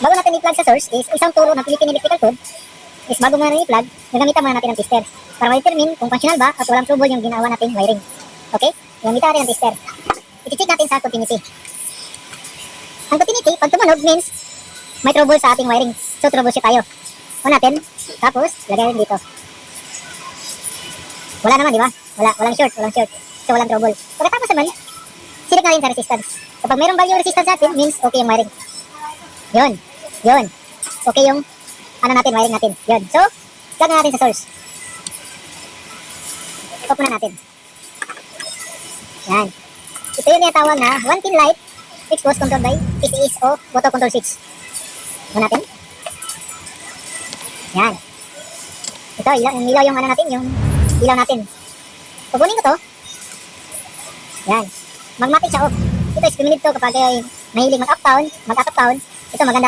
bago natin i-plug sa source is isang turo ng Philippine Electrical Code is bago mo na i-plug, gagamitan muna natin ng tester para ma-determine kung functional ba at walang trouble yung ginawa natin wiring. Okay? Gagamitan natin ng tester. I-check natin sa continuity. Ang continuity, pag tumunog means may trouble sa ating wiring. So, troubleshoot tayo. On natin, tapos, lagay rin dito. Wala naman, di ba? Walang short. So, walang trouble. Pagkatapos naman, select natin sa resistance. Kapag mayroong value resistance natin, means okay yung wiring. Yun. Okay yung wiring natin. Yun. So, plug na natin sa source. Off na natin. Yan. Ito yung tinatawag na 1-pin light exposed controlled by PCS o auto control switch. On natin. Yan. Ito, ilaw yung natin, yung ilaw natin. Pupunin ko to. Yan. Magmatic siya off. Ito is pumilid to kapag mahilig mag-up down. Ito maganda